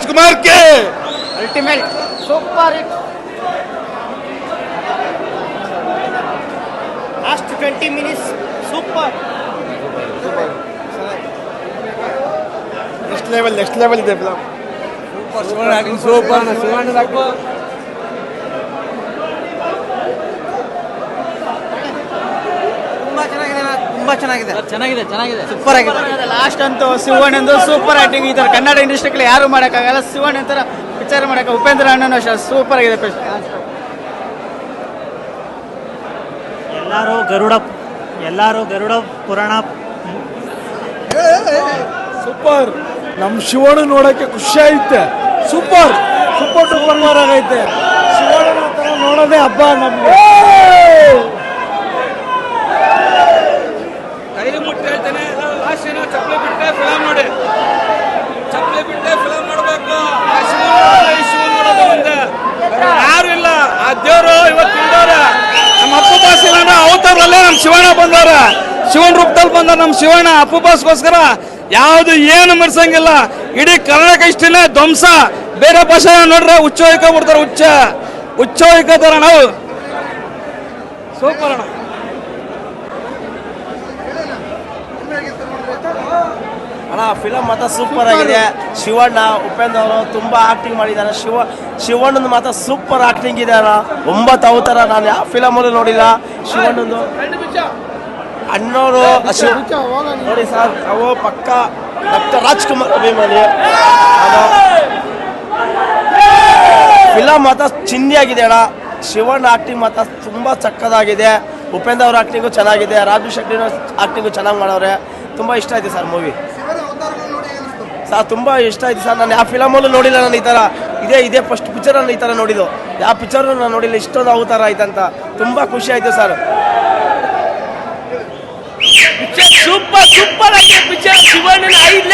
राजकुमार के ultimate super hit last 20 minutes super next level ಇದೆ film super ಚೆನ್ನಾಗಿದೆ super ಆಗಿದೆ ಲಾಸ್ಟ್ ಅಂತೂ ಶಿವಣ್ಣ ಸೂಪರ್ ಆಕ್ಟಿಂಗ್ ಈ ತರ ಕನ್ನಡ ಇಂಡಸ್ಟ್ರಿ ಯಾರು ಮಾಡೋಕ್ಕಾಗಲ್ಲ. ಶಿವಣ್ಣ ತರ ಪಿಕ್ಚರ್ ಮಾಡಕ್ಕೆ ಉಪೇಂದ್ರ ಅಣ್ಣನೂ ಅಷ್ಟೇ ಸೂಪರ್ ಆಗಿದೆ. ಎಲ್ಲರೂ ಗರುಡ ಪುರಾಣ ಸೂಪರ್. ನಮ್ಮ ಶಿವಣ್ಣ ನೋಡಕ್ಕೆ ಖುಷಿ ಐತೆ. ಸೂಪರ್ ಡೂಪರ್ ಆಗೈತೆ. ಶಿವಣ್ಣ ತರ ನೋಡೋದೇ ಹಬ್ಬ ನಮ್ಗೆ. ಕೈ ಮುಟ್ಟಿ ಹೇಳ್ತೇನೆ, ಲಾಸ್ಟ್ ಏನೋ ಚಪ್ಪಲಿ ಬಿಟ್ಟೆ ಫಿಲಮ್ ನೋಡಿ, ಚಪ್ಪಲಿ ಬಿಟ್ಟೆ ಫಿಲಮ್ ನೋಡ್ಬೇಕು. ಶಿವ ನೋಡೋದು ಒಂದೇ, ಯಾರು ಇಲ್ಲ. ಆ ದೇವರು ಇವತ್ತು ಇದ್ದವ್ರೆ. ನಮ್ಮ ಅಪ್ಪು ಬಾಸ್ ಇಲ್ಲ ಅವತಾರಲ್ಲೇ ನಮ್ಮ ಶಿವಣ್ಣ ಬಂದವ್ರ, ಶಿವನ ರೂಪದಲ್ಲಿ ಬಂದ ನಮ್ಮ ಶಿವಣ್ಣ. ಅಪ್ಪು ಬಾಸ್ಗೋಸ್ಕರ ಯಾವುದು ಏನು ಮೆರ್ಸಂಗಿಲ್ಲ. ಇಡೀ ಕರ್ನಾಟಕ ಇಷ್ಟಿನ ಧ್ವಂಸ. ಬೇರೆ ಭಾಷೆ ನೋಡ್ರೆ ಹುಚ್ಚ ಹೊಯ್ಕೊಬಿಡ್ತಾರೆ. ಹುಚ್ಚ ಹೊಯ್ಕೋತಾರ ನಾವು. ಸೂಪರ್ ಅಣ್ಣ. ಅಣ್ಣ ಫಿಲಮ್ ಮಾತ್ರ ಸೂಪರ್ ಆಗಿದೆ. ಶಿವಣ್ಣ ಉಪೇಂದ್ರ ಅವರು ತುಂಬಾ ಆಕ್ಟಿಂಗ್ ಮಾಡಿದ್ದಾರೆ. ಶಿವಣ್ಣನ ಮಾತ್ರ ಸೂಪರ್ ಆಕ್ಟಿಂಗ್ ಇದೆ ಅಣ್ಣ. 9 ಅವತಾರ ನಾನು ಯಾವ ಫಿಲಮಲ್ಲೂ ನೋಡಿಲ್ಲ. ಶಿವಣ್ಣಂದು ಅಣ್ಣವರು ನೋಡಿ ಸರ್, ಅವು ಪಕ್ಕ ಡಾಕ್ಟರ್ ರಾಜ್ಕುಮಾರ್ ಅಭಿಮಾನಿ. ಫಿಲಮ್ ಮಾತ್ರ ಚಿಂದಿಯಾಗಿದೆ ಅಣ್ಣ. ಶಿವಣ್ಣ ಆಕ್ಟಿಂಗ್ ಮಾತ್ರ ತುಂಬ ಚಕ್ಕದಾಗಿದೆ. ಉಪೇಂದ್ರ ಅವ್ರ ಆಕ್ಟಿಂಗು ಚೆನ್ನಾಗಿದೆ. ರಾಜು ಶೆಟ್ಟಿನ ಆಕ್ಟಿಂಗು ಚೆನ್ನಾಗಿ ಮಾಡೋರೆ. ತುಂಬ ಇಷ್ಟ ಆಯ್ತು ಸರ್ ಮೂವಿ ಸರ್. ತುಂಬ ಇಷ್ಟ ಆಯ್ತು ಸರ್. ನಾನು ಯಾವ ಫಿಲಮಲ್ಲೂ ನೋಡಿಲ್ಲ. ನಾನು ಈ ಥರ ಇದೇ ಫಸ್ಟ್ ಪಿಕ್ಚರ್ ನಾನು ಈ ಥರ ನೋಡಿದ್ದು. ಯಾವ ಪಿಕ್ಚರ್ ನಾನು ನೋಡಿಲ್ಲ. ಇಷ್ಟೊಂದು ಅವತಾರ ಆಯ್ತಂತ ತುಂಬ ಖುಷಿ ಆಯಿತು ಸರ್. ಸೂಪರ್ ಆಗಿದೆ ಪಿಕ್ಚರ್. ಶಿವಣ್ಣನ 5